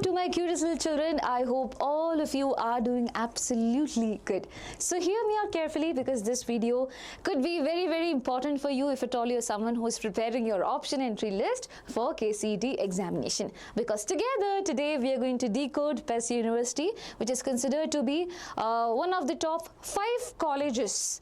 to my cutest little children. I hope all of you are doing absolutely good. So hear me out carefully because this video could be very important for you if at all you're someone who is preparing your option entry list for KCET examination. Because together today we are going to decode PES University, which is considered to be one of the top 5 colleges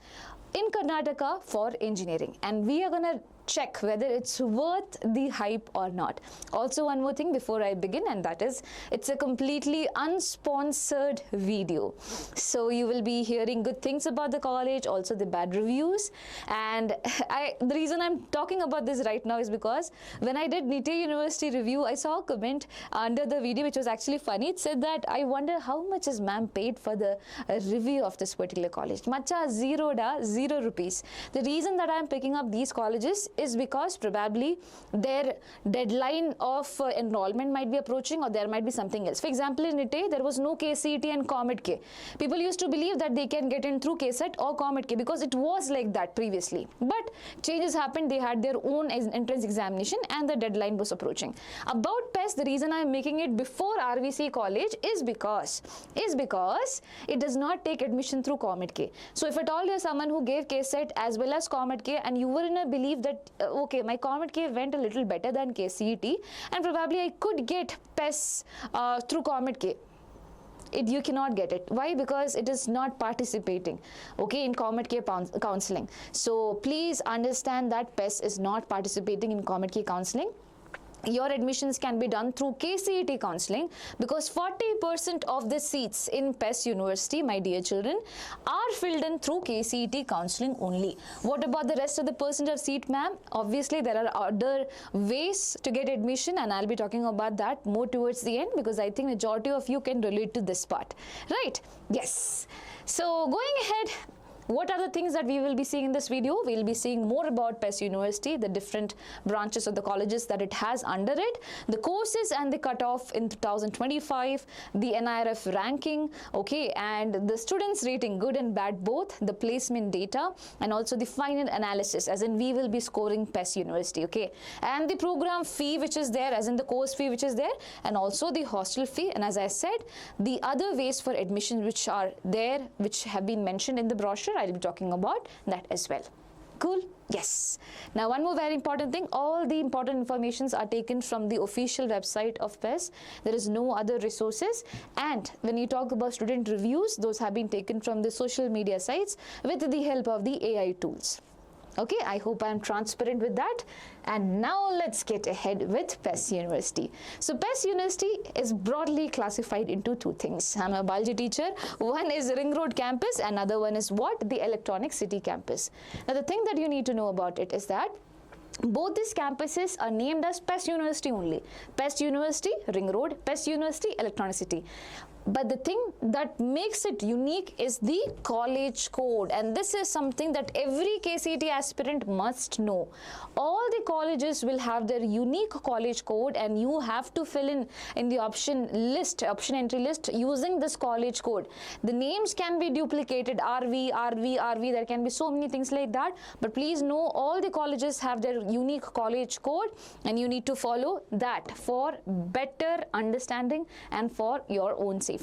in Karnataka for engineering, and we are gonna check whether it's worth the hype or not. Also, one more thing before I begin, and that is it's a completely unsponsored video, so you will be hearing good things about the college, also the bad reviews. And the reason I'm talking about this right now is because when I did NITE University review, I saw a comment under the video which was actually funny. It said that I wonder how much is ma'am paid for the review of this particular college. Macha, zero rupees. The reason that I'm picking up these colleges is because probably their deadline of enrollment might be approaching, or there might be something else. For example, in NITE, there was no KCET and COMET K. People used to believe that they can get in through KCET or COMET K because it was like that previously. But changes happened. They had their own entrance examination and the deadline was approaching. About PES, the reason I am making it before RVC college is because it does not take admission through COMET K. So if at all you're someone who gave KCET as well as COMET K and you were in a belief that okay, my COMET K went a little better than KCET and probably I could get PES through COMET K. You cannot get it. Why? Because it is not participating, okay, in COMET K counseling. So please understand that PES is not participating in COMET K counseling. Your admissions can be done through KCET counseling, because 40% of the seats in PES University, my dear children, are filled in through KCET counseling only. What about the rest of the percent of seat, ma'am? Obviously, there are other ways to get admission, and I'll be talking about that more towards the end because I think majority of you can relate to this part, right? Yes. So going ahead, what are the things that we will be seeing in this video? We will be seeing more about PES University, the different branches of the colleges that it has under it, the courses and the cutoff in 2025, the NIRF ranking, okay, and the students rating, good and bad both, the placement data, and also the final analysis, as in we will be scoring PES University, okay, and the program fee which is there, as in the course fee which is there, and also the hostel fee, and as I said, the other ways for admission which are there, which have been mentioned in the brochure. I'll be talking about that as well. Cool? Yes. Now, one more very important thing, all the important informations are taken from the official website of PES. There is no other resources, and when you talk about student reviews, those have been taken from the social media sites with the help of the AI tools. Okay, I hope I am transparent with that. And now let's get ahead with PES University. So PES University is broadly classified into 2 things. I'm a biology teacher. One is Ring Road campus, another one is what? The Electronic City campus. Now the thing that you need to know about it is that both these campuses are named as PES University only. PES University, Ring Road, PES University, Electronic City. But the thing that makes it unique is the college code, and this is something that every KCET aspirant must know. All the colleges will have their unique college code, and you have to fill in the option entry list using this college code. The names can be duplicated, RV, there can be so many things like that, but please know all the colleges have their unique college code, and you need to follow that for better understanding and for your own safety.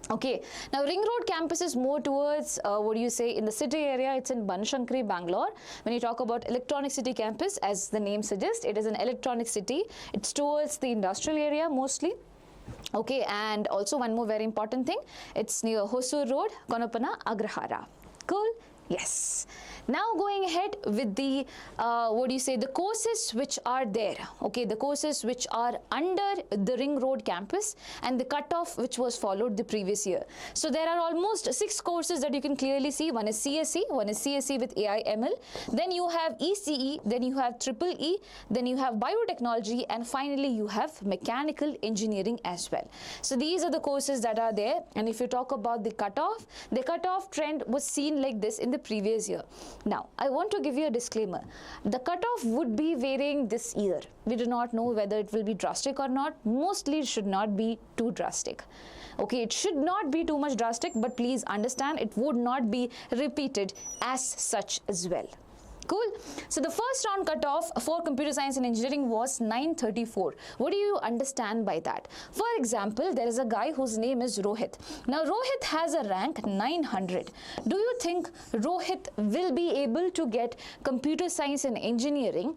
Okay, now Ring Road campus is more towards in the city area. It's in Banashankari, Bangalore. When you talk about Electronic City campus, as the name suggests, it is an electronic city. It's towards the industrial area mostly. Okay, and also one more very important thing, it's near Hosur Road, Konapana, Agrahara. Cool? Yes. Now going ahead with the the courses which are there, okay, the courses which are under the Ring Road campus and the cutoff which was followed the previous year. So there are almost 6 courses that you can clearly see. One is CSE with AI ML, then you have ECE, then you have EEE, then you have biotechnology, and finally you have mechanical engineering as well. So these are the courses that are there, and if you talk about the cutoff trend was seen like this in the previous year. Now, I want to give you a disclaimer. The cutoff would be varying this year. We do not know whether it will be drastic or not. Mostly it should not be too drastic. Okay, it should not be too much drastic, but please understand it would not be repeated as such as well. Cool. So the first round cutoff for computer science and engineering was 934. What do you understand by that? For example, there is a guy whose name is Rohit. Now Rohit has a rank 900. Do you think Rohit will be able to get computer science and engineering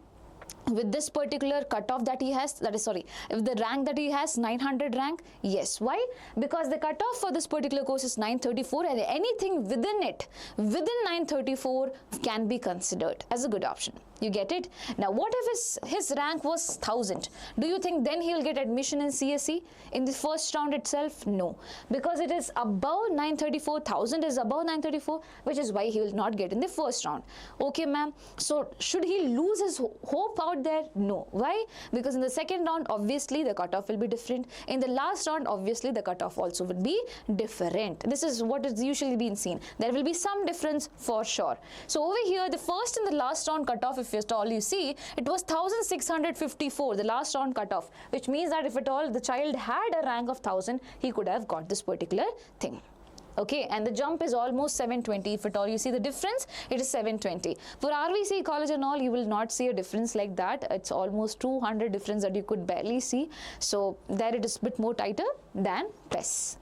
with this particular cutoff that he has, if the rank that he has, 900 rank? Yes. Why? Because the cutoff for this particular course is 934, and anything within it, within 934, can be considered as a good option. You get it? Now, what if his rank was 1000? Do you think then he will get admission in CSE in the first round itself? No, because it is above 934, 1000 is above 934, which is why he will not get in the first round. Okay, ma'am. So, should he lose his hope out there? No. Why? Because in the second round, obviously, the cutoff will be different. In the last round, obviously, the cutoff also would be different. This is what is usually been seen. There will be some difference for sure. So, over here, the first and the last round cutoff, if at all you see, it was 1654, the last round cutoff, which means that if at all the child had a rank of 1000, he could have got this particular thing. Okay, and the jump is almost 720. If at all you see the difference, it is 720. For RVC college and all, you will not see a difference like that. It's almost 200 difference that you could barely see. So there it is a bit more tighter than PES.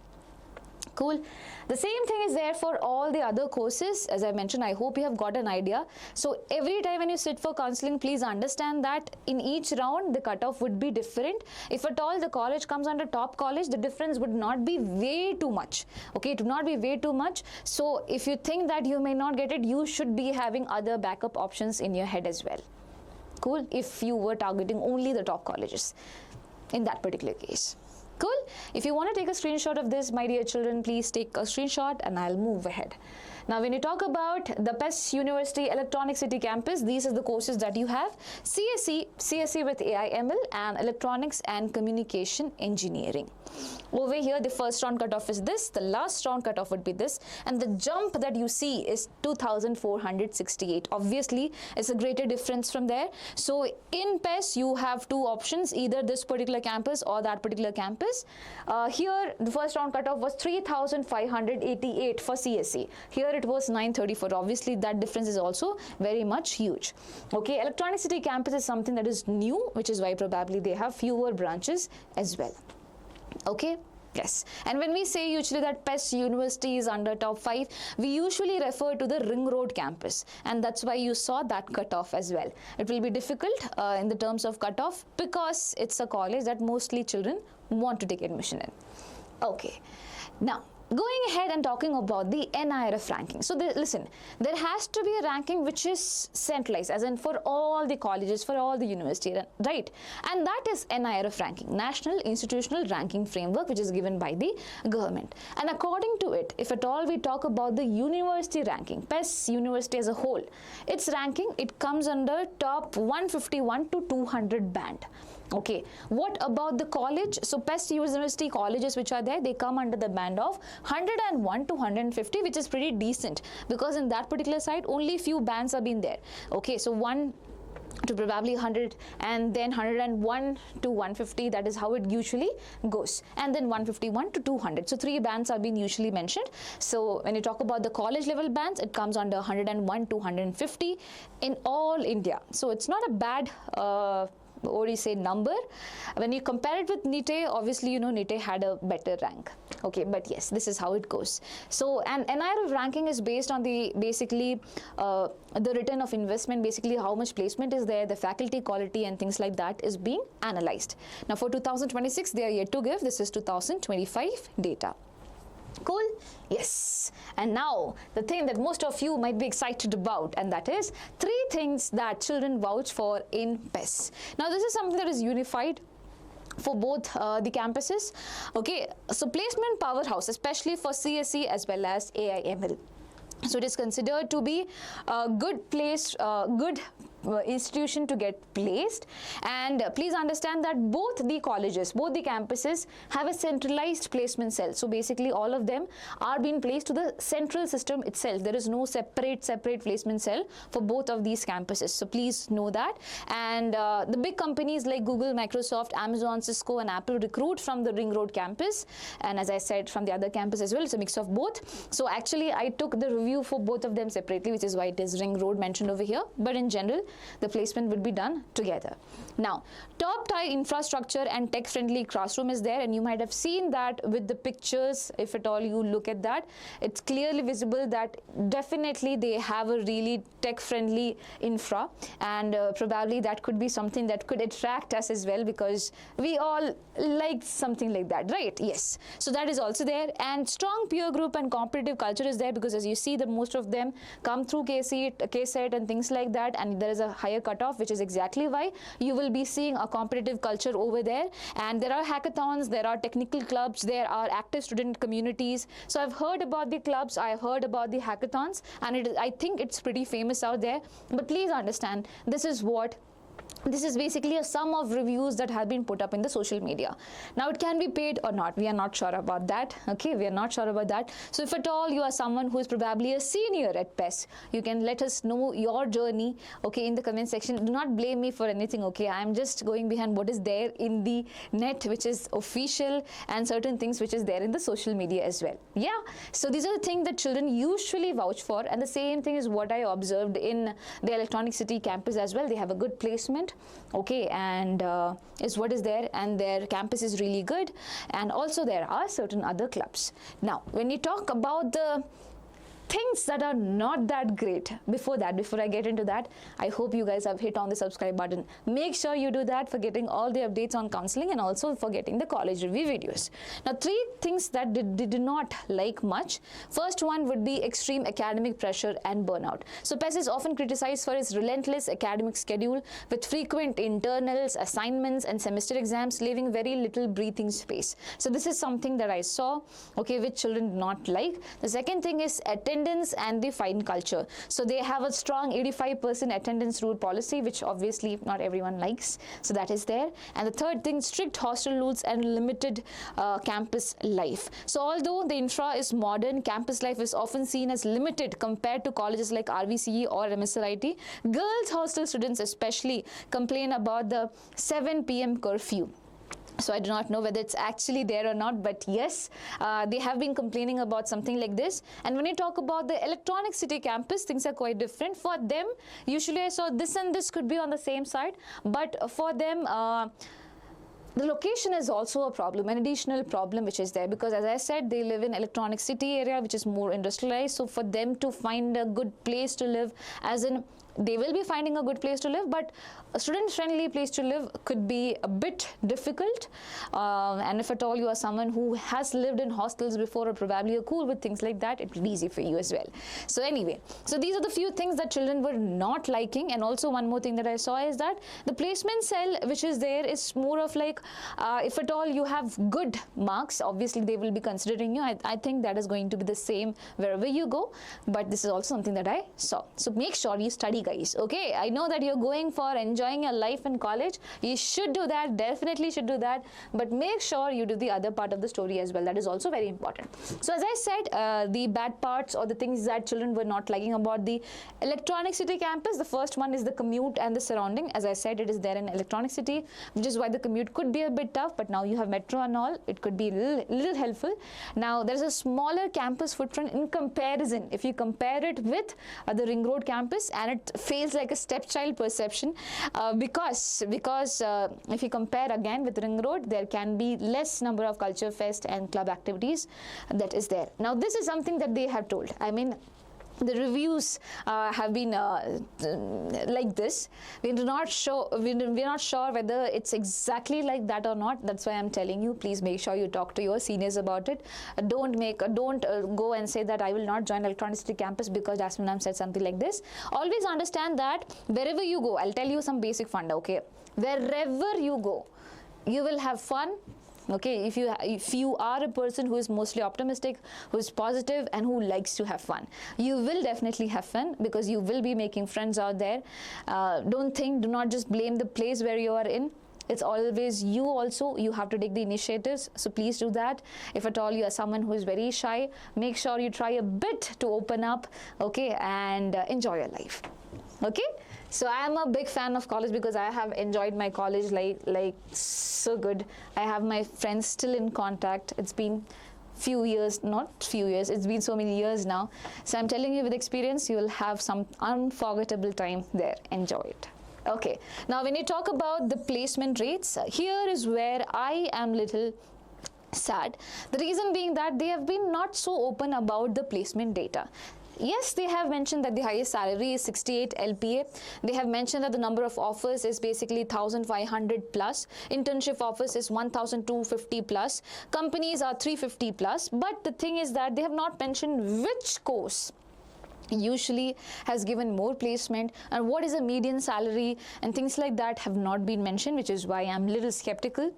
Cool. The same thing is there for all the other courses. As I mentioned, I hope you have got an idea. So every time when you sit for counseling, please understand that in each round the cutoff would be different. If at all the college comes under top college, the difference would not be way too much. Okay, it would not be way too much. So if you think that you may not get it, you should be having other backup options in your head as well. Cool. If you were targeting only the top colleges in that particular case. Cool. If you want to take a screenshot of this, my dear children, please take a screenshot and I'll move ahead. Now, when you talk about the PES University Electronic City campus, these are the courses that you have: CSE with AI/ML, and Electronics and Communication Engineering. Over here, the first round cutoff is this, the last round cutoff would be this, and the jump that you see is 2468. Obviously, it's a greater difference from there. So in PES, you have two options, either this particular campus or that particular campus. Here, the first round cutoff was 3588 for CSE. Here it was 934. Obviously, that difference is also very much huge. Okay, Electronic City campus is something that is new, which is why probably they have fewer branches as well. Okay. Yes, and when we say usually that PES University is under top 5, we usually refer to the Ring Road campus, and that's why you saw that cutoff as well. It will be difficult in the terms of cutoff because it's a college that mostly children want to take admission in. Okay, now going ahead and talking about the NIRF ranking. So listen, there has to be a ranking which is centralized, as in for all the colleges, for all the universities, right? And that is NIRF ranking, National Institutional Ranking Framework, which is given by the government. And according to it, if at all we talk about the university ranking, PES University as a whole, its ranking, it comes under top 151 to 200 band. Okay, what about the college? So PES University colleges which are there, they come under the band of 101 to 150, which is pretty decent because in that particular side only few bands have been there. Okay, so 1 to probably 100 and then 101 to 150, that is how it usually goes, and then 151 to 200. So 3 bands are being usually mentioned. So when you talk about the college level bands, it comes under 101 to 150 in all India. So it's not a bad what do you say, number. When you compare it with NITE, obviously you know NITE had a better rank. Okay, but yes, this is how it goes. So and NIRF ranking is based on the basically the return of investment, basically how much placement is there, the faculty quality and things like that is being analyzed. Now for 2026, they are yet to give. This is 2025 data. Cool? Yes. And now the thing that most of you might be excited about, and that is 3 things that children vouch for in PES. Now this is something that is unified for both the campuses. Okay, so placement powerhouse, especially for CSE as well as AI/ML. So it is considered to be a good place, good institution to get placed. And please understand that both the colleges, both the campuses have a centralized placement cell. So basically all of them are being placed to the central system itself. There is no separate placement cell for both of these campuses. So please know that. And the big companies like Google, Microsoft, Amazon, Cisco and Apple recruit from the Ring Road campus, and as I said, from the other campus as well. It's a mix of both. So actually I took the review for both of them separately, which is why it is Ring Road mentioned over here, but in general the placement would be done together. Now, top tier infrastructure and tech friendly classroom is there, and you might have seen that with the pictures. If at all you look at that, it's clearly visible that definitely they have a really tech friendly infra, and probably that could be something that could attract us as well, because we all like something like that, right? Yes, so that is also there. And strong peer group and competitive culture is there, because as you see that most of them come through KCET and things like that, and there is a higher cutoff, which is exactly why you will be seeing a competitive culture over there. And there are hackathons, there are technical clubs, there are active student communities. So I've heard about the clubs, I've heard about the hackathons, and I think it's pretty famous out there. But please understand, this is basically a sum of reviews that have been put up in the social media. Now it can be paid or not, we are not sure about that. Okay, we are not sure about that. So if at all you are someone who is probably a senior at PES, you can let us know your journey, okay, in the comment section. Do not blame me for anything, okay? I am just going behind what is there in the net, which is official, and certain things which is there in the social media as well. Yeah, so these are the things that children usually vouch for, and the same thing is what I observed in the Electronic City campus as well. They have a good placement, okay, and is what is there, and their campus is really good. And also there are certain other clubs. Now when you talk about the things that are not that great, before I get into that, I hope you guys have hit on the subscribe button. Make sure you do that for getting all the updates on counseling, and also for getting the college review videos. Now 3 things that did not like much. First one would be extreme academic pressure and burnout. So PES is often criticized for its relentless academic schedule with frequent internals, assignments and semester exams, leaving very little breathing space. So this is something that I saw, okay, which children do not like. The second thing is attendance and the fine culture. So they have a strong 85% attendance rule policy, which obviously not everyone likes. So that is there. And the third thing, strict hostel rules and limited campus life. So although the infra is modern, campus life is often seen as limited compared to colleges like RVCE or MSRIT. Girls hostel students especially complain about the 7 p.m. curfew. So I do not know whether it's actually there or not, but yes, they have been complaining about something like this. And when you talk about the Electronic City campus, things are quite different. For them, usually I saw this and this could be on the same side, but for them, the location is also a problem, an additional problem which is there, because as I said, they live in Electronic City area, which is more industrialized. So for them to find a good place to live, as in they will be finding a good place to live, but a student-friendly place to live could be a bit difficult. And if at all you are someone who has lived in hostels before, or probably are cool with things like that, it will be easy for you as well. So anyway, so these are the few things that children were not liking. And also one more thing that I saw is that the placement cell which is there is more of like, if at all you have good marks, obviously they will be considering you. I think that is going to be the same wherever you go, but this is also something that I saw. So make sure you study, guys, okay? I know that you're going for enjoying your life in college. You should do that, definitely should do that, but make sure you do the other part of the story as well. That is also very important. So as I said, the bad parts or the things that children were not liking about the Electronic City campus, the first one is the commute and the surrounding. As I said, it is there in Electronic City, which is why the commute could be a bit tough, but now you have metro and all, it could be a little helpful. Now there's a smaller campus footprint in comparison. If you compare it with the Ring Road campus, and it feels like a stepchild perception, because if you compare again with Ring Road, there can be less number of culture fest and club activities that is there. Now this is something that they have told. I mean, the reviews have been like this. We're not sure whether it's exactly like that or not. That's why I'm telling you, please make sure you talk to your seniors about it. Don't go and say that I will not join Electronic City campus because Jasmine ma'am said something like this. Always understand that wherever you go, I'll tell you some basic funda, okay? Wherever you go, you will have fun, Okay, if you are a person who is mostly optimistic, who is positive, and who likes to have fun, you will definitely have fun because you will be making friends out there. Do not just blame the place where you are in. It's always you also. You have to take the initiatives, so please do that. If at all you are someone who is very shy, make sure you try a bit to open up, okay, and enjoy your life. Okay, so I am a big fan of college because I have enjoyed my college like so good. I have my friends still in contact. It's been few years, not few years, it's been so many years now. So I'm telling you, with experience, you will have some unforgettable time there. Enjoy it. Okay, now when you talk about the placement rates, here is where I am little sad. The reason being that they have been not so open about the placement data. Yes, they have mentioned that the highest salary is 68 LPA. They have mentioned that the number of offers is basically 1,500 plus. Internship offers is 1,250 plus. Companies are 350 plus. But the thing is that they have not mentioned which course usually has given more placement and what is a median salary, and things like that have not been mentioned, which is why I'm a little skeptical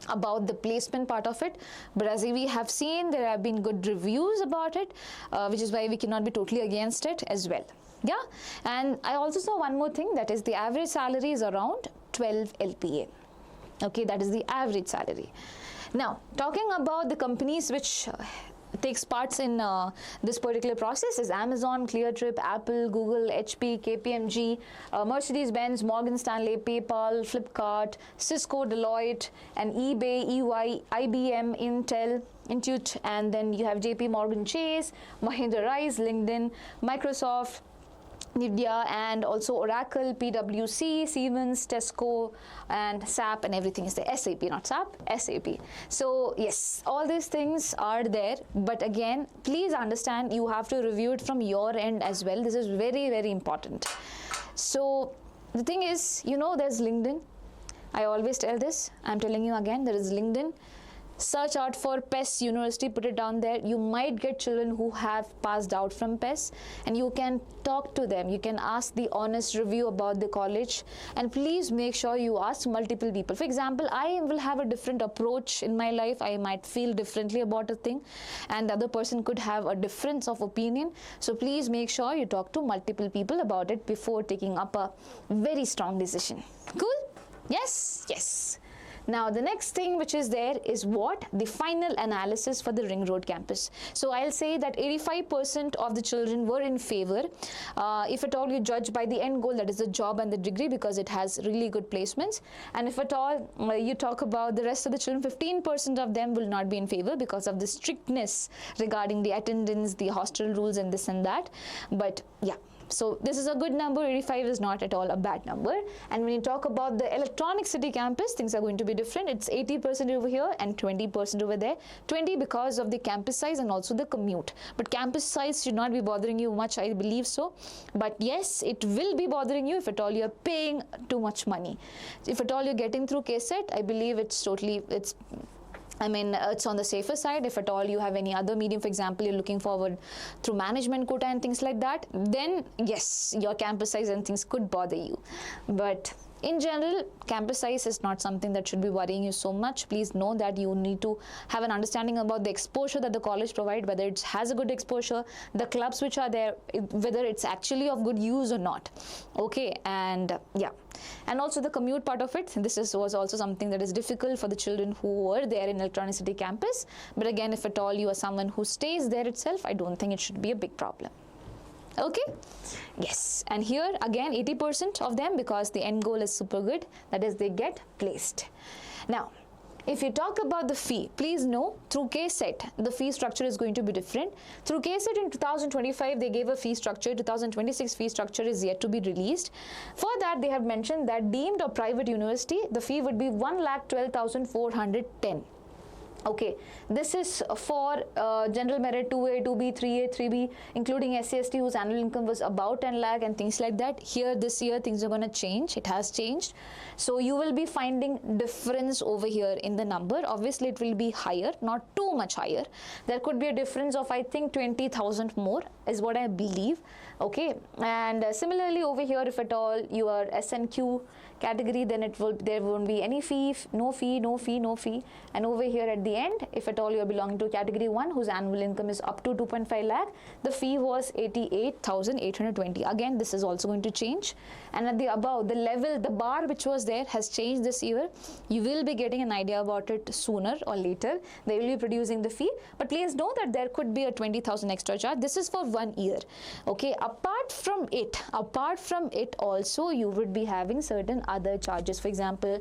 about the placement part of it. But as we have seen, there have been good reviews about it, which is why we cannot be totally against it as well. Yeah, and I also saw one more thing, that is the average salary is around 12 LPA. Okay, that is the average salary. Now, talking about the companies which takes parts in this particular process is Amazon, Cleartrip, Apple, Google, HP, KPMG, Mercedes-Benz, Morgan Stanley, PayPal, Flipkart, Cisco, Deloitte, and eBay, EY, IBM, Intel, Intuit, and then you have JP Morgan Chase, Mahindra Rice, LinkedIn, Microsoft, Nvidia, and also Oracle, PwC, Siemens, Tesco, and SAP, and everything is there. SAP, not SAP, SAP. So yes, all these things are there, but again, please understand, you have to review it from your end as well. This is very, very important. So the thing is, you know, there's LinkedIn. I always tell this, I'm telling you again, there is LinkedIn. Search out for PES University, put it down there. You might get children who have passed out from PES, and you can talk to them. You can ask the honest review about the college, and please make sure you ask multiple people. For example, I will have a different approach in my life. I might feel differently about a thing, and the other person could have a difference of opinion. So please make sure you talk to multiple people about it before taking up a very strong decision. Cool? Yes? Yes. Now, the next thing which is there is what? The final analysis for the Ring Road campus. So, I'll say that 85% of the children were in favor. If at all you judge by the end goal, that is the job and the degree, because it has really good placements. And if at all you talk about the rest of the children, 15% of them will not be in favor because of the strictness regarding the attendance, the hostel rules, and this and that. But yeah. So this is a good number. 85 is not at all a bad number. And when you talk about the Electronic City campus, things are going to be different. It's 80% over here and 20% over there. 20 because of the campus size and also the commute. But campus size should not be bothering you much, I believe so. But yes, it will be bothering you if at all you're paying too much money. If at all you're getting through KCET, I believe it's on the safer side. If at all you have any other medium, for example, you're looking forward through management quota and things like that, then yes, your campus size and things could bother you. But in general, campus size is not something that should be worrying you so much. Please know that you need to have an understanding about the exposure that the college provides, whether it has a good exposure, the clubs which are there, whether it's actually of good use or not. Okay, and yeah. And also the commute part of it, was also something that is difficult for the children who were there in Electronic City campus. But again, if at all you are someone who stays there itself, I don't think it should be a big problem. Okay, yes, and here again 80% of them, because the end goal is super good, that is they get placed. Now, if you talk about the fee, please know through KCET, the fee structure is going to be different. Through KCET in 2025, they gave a fee structure. 2026 fee structure is yet to be released. For that, they have mentioned that deemed or private university, the fee would be 1,12,410. Okay, this is for general merit 2A, 2B, 3A, 3B, including SC/ST whose annual income was about 10 lakh and things like that. Here this year things are going to change. It has changed. So you will be finding difference over here in the number. Obviously it will be higher, not too much higher. There could be a difference of, I think, 20,000 more is what I believe. Okay, and similarly over here, if at all you are SNQ category, then there won't be any fee, no fee, no fee, no fee. And over here at the end, if at all you're belonging to category 1 whose annual income is up to 2.5 lakh, the fee was 88,820. Again, this is also going to change. And at the above, the level, the bar which was there has changed this year. You will be getting an idea about it sooner or later. They will be producing the fee, but please know that there could be a 20,000 extra charge. This is for 1 year. Okay, apart from it also you would be having certain other charges. For example,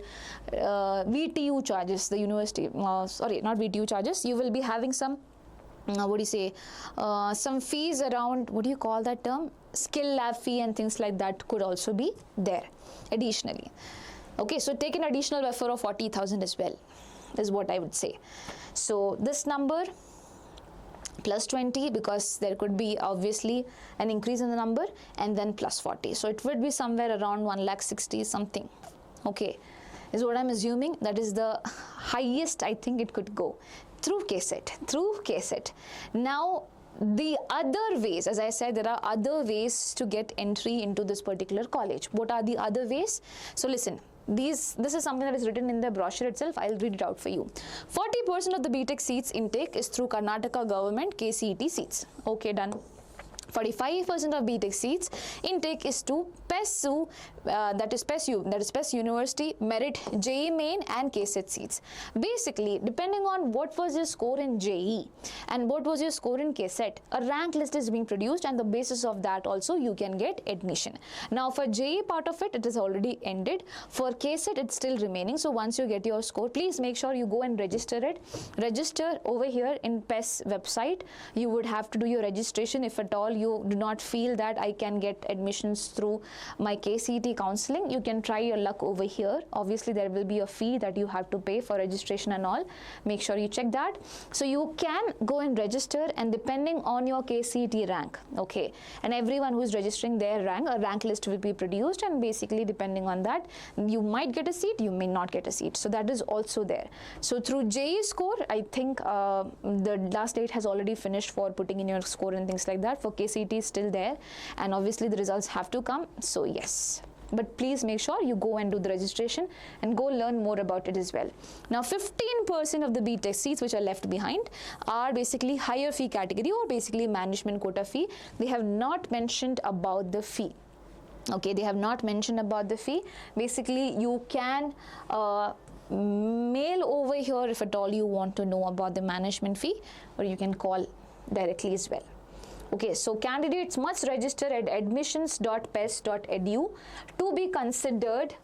VTU charges, the university, sorry, not VTU charges, you will be having some some fees around, what do you call that term, skill lab fee and things like that could also be there additionally. Okay, so take an additional buffer of 40,000 as well, is what I would say. So this number plus 20, because there could be obviously an increase in the number, and then plus 40. So it would be somewhere around 1,60,000 something. Okay, is what I'm assuming. That is the highest I think it could go through KCET. Now, the other ways, as I said, there are other ways to get entry into this particular college. What are the other ways? So listen. This is something that is written in the brochure itself. I'll read it out for you. 40% of the BTech seats intake is through Karnataka government KCET seats. Okay, done. 45% of BTech seats intake is to PES, that is PES University Merit JEE Main and KCET seats. Basically, depending on what was your score in JEE and what was your score in KCET, a rank list is being produced, and the basis of that also you can get admission. Now for JEE part of it, it is already ended. For KCET, it's still remaining. So once you get your score, please make sure you go and register it. Register over here in PES website. You would have to do your registration. If at all you do not feel that I can get admissions through my KCET counseling, you can try your luck over here. Obviously there will be a fee that you have to pay for registration and all. Make sure you check that. So you can go and register, and depending on your KCET rank, okay, and everyone who is registering their rank, a rank list will be produced, and basically depending on that, you might get a seat, you may not get a seat. So that is also there. So through JEE score, I think the last date has already finished for putting in your score and things like that. For KCET is still there, and obviously the results have to come. So yes, but please make sure you go and do the registration and go learn more about it as well. Now 15% of the BTech seats which are left behind are basically higher fee category, or basically management quota fee. They have not mentioned about the fee. Okay, they have not mentioned about the fee. Basically you can mail over here if at all you want to know about the management fee, or you can call directly as well. Okay, so candidates must register at admissions.pes.edu to be considered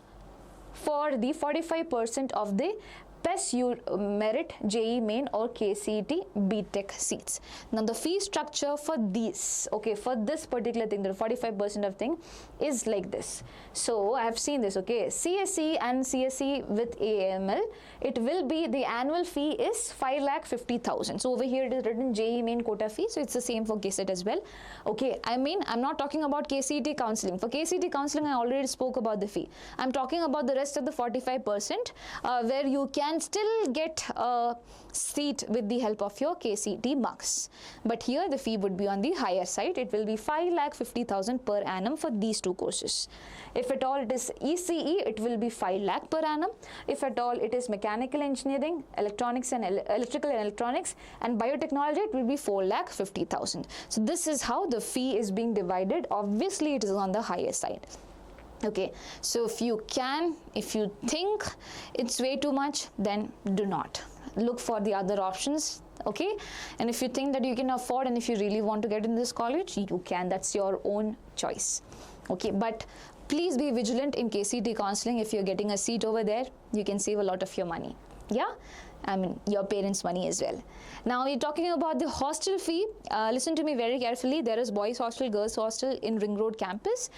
for the 45% of the PES Merit JEE Main or KCET BTech seats. Now the fee structure for these, okay, for this particular thing, the 45% of thing is like this. So I have seen this, okay, CSE and CSE with AML, it will be, the annual fee is 5,50,000. So over here it is written JEE Main quota fee, so it's the same for KCET as well. Okay, I mean, I'm not talking about KCET counseling. For KCET counseling, I already spoke about the fee. I'm talking about the rest of the 45% where you can still get a seat with the help of your KCET marks. But here the fee would be on the higher side. It will be 5,50,000 per annum for these two courses. If at all it is ECE, it will be 5 lakh per annum. If at all it is mechanical engineering, electronics and electrical and electronics and biotechnology, it will be 4,50,000. So this is how the fee is being divided. Obviously it is on the higher side. Okay, so if you think it's way too much, then do not. Look for the other options, okay? And if you think that you can afford, and if you really want to get in this college, you can. That's your own choice, okay? But please be vigilant in KCET counseling. If you're getting a seat over there, you can save a lot of your money, yeah? I mean, your parents' money as well. Now, we're talking about the hostel fee. Listen to me very carefully. There is boys hostel, girls hostel in Ring Road campus.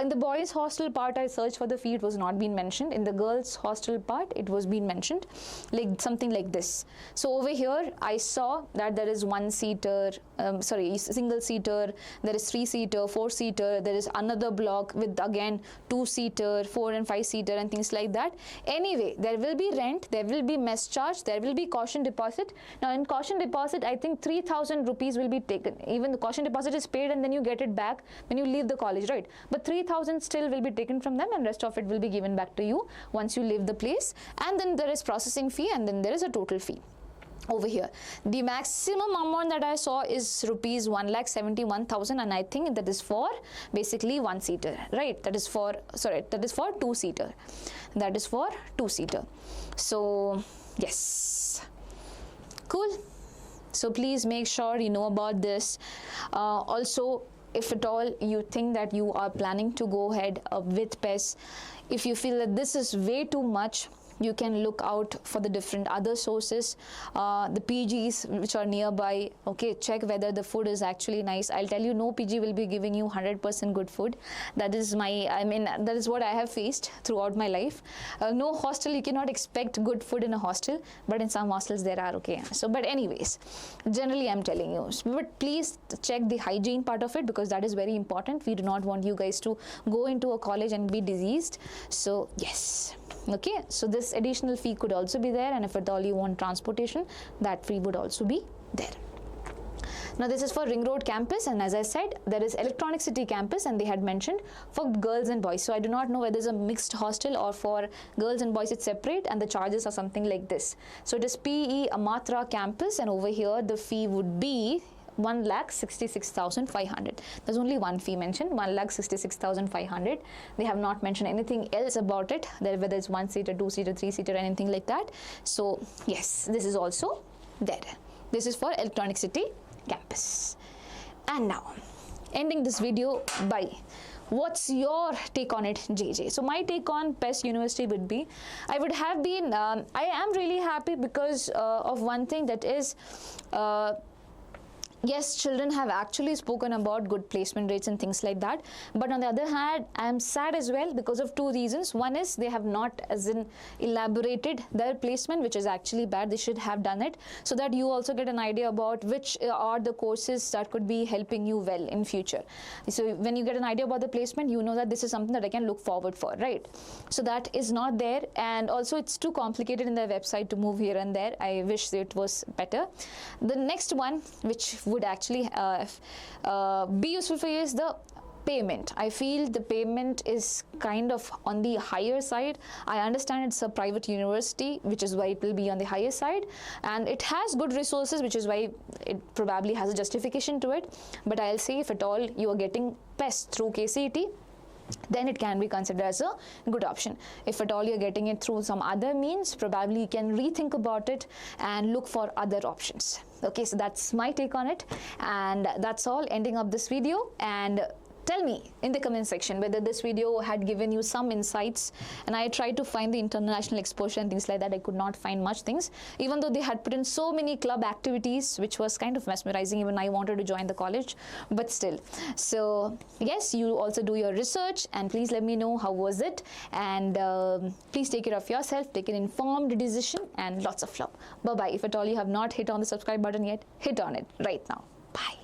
In the boys hostel part, I searched for the fee. It was not being mentioned. In the girls hostel part, it was being mentioned, like something like this. So over here, I saw that there is one-seater, single-seater, there is 3-seater, 4-seater, there is another block with again 2-seater, 4 and 5-seater and things like that. Anyway, there will be rent, there will be mess charge, such, there will be caution deposit. Now in caution deposit, I think 3,000 rupees will be taken. Even the caution deposit is paid and then you get it back when you leave the college, right? But 3,000 still will be taken from them, and rest of it will be given back to you once you leave the place. And then there is processing fee, and then there is a total fee. Over here, the maximum amount that I saw is rupees 1,71,000, and I think that is for basically one seater, right? That is for two seater. That is for two seater. So yes, cool. So please make sure you know about this. Also, if at all you think that you are planning to go ahead with PES, if you feel that this is way too much, you can look out for the different other sources, the PGs which are nearby. Okay, check whether the food is actually nice. I'll tell you, no PG will be giving you 100% good food. That is that is what I have faced throughout my life. No hostel, you cannot expect good food in a hostel, but in some hostels there are. Okay, so but anyways, generally I'm telling you, but please check the hygiene part of it, because that is very important. We do not want you guys to go into a college and be diseased. So yes. Okay, so this additional fee could also be there, and if at all you want transportation, that fee would also be there. Now this is for Ring Road campus, and as I said, there is Electronic City campus, and they had mentioned for girls and boys. So I do not know whether it's a mixed hostel or for girls and boys it's separate, and the charges are something like this. So it is PE Amatra campus, and over here the fee would be 1,66,500. There's only one fee mentioned, 1,66,500. They have not mentioned anything else about it, whether it's one seater, two seater, three seater, anything like that. So yes, this is also there. This is for Electronic City campus. And now, ending this video by, what's your take on it, JJ? So my take on PES University would be, I would have been, I am really happy because of one thing, that is, yes, children have actually spoken about good placement rates and things like that. But on the other hand, I am sad as well because of two reasons. One is they have not elaborated their placement, which is actually bad. They should have done it so that you also get an idea about which are the courses that could be helping you well in future. So when you get an idea about the placement, you know that this is something that I can look forward for, right? So that is not there, and also it's too complicated in their website to move here and there. I wish it was better. The next one, which would actually be useful for you, is the payment. I feel the payment is kind of on the higher side. I understand it's a private university, which is why it will be on the higher side, and it has good resources, which is why it probably has a justification to it. But I'll say, if at all you are getting PES through KCET, then it can be considered as a good option. If at all you're getting it through some other means, probably you can rethink about it and look for other options. Okay, so that's my take on it, and that's all, ending up this video. And tell me in the comment section whether this video had given you some insights. And I tried to find the international exposure and things like that. I could not find much things, even though they had put in so many club activities, which was kind of mesmerizing. Even I wanted to join the college, but still. So yes, you also do your research, and please let me know how was it. And please take care of yourself, take an informed decision, and lots of love. Bye bye. If at all you have not hit on the subscribe button yet, hit on it right now. Bye.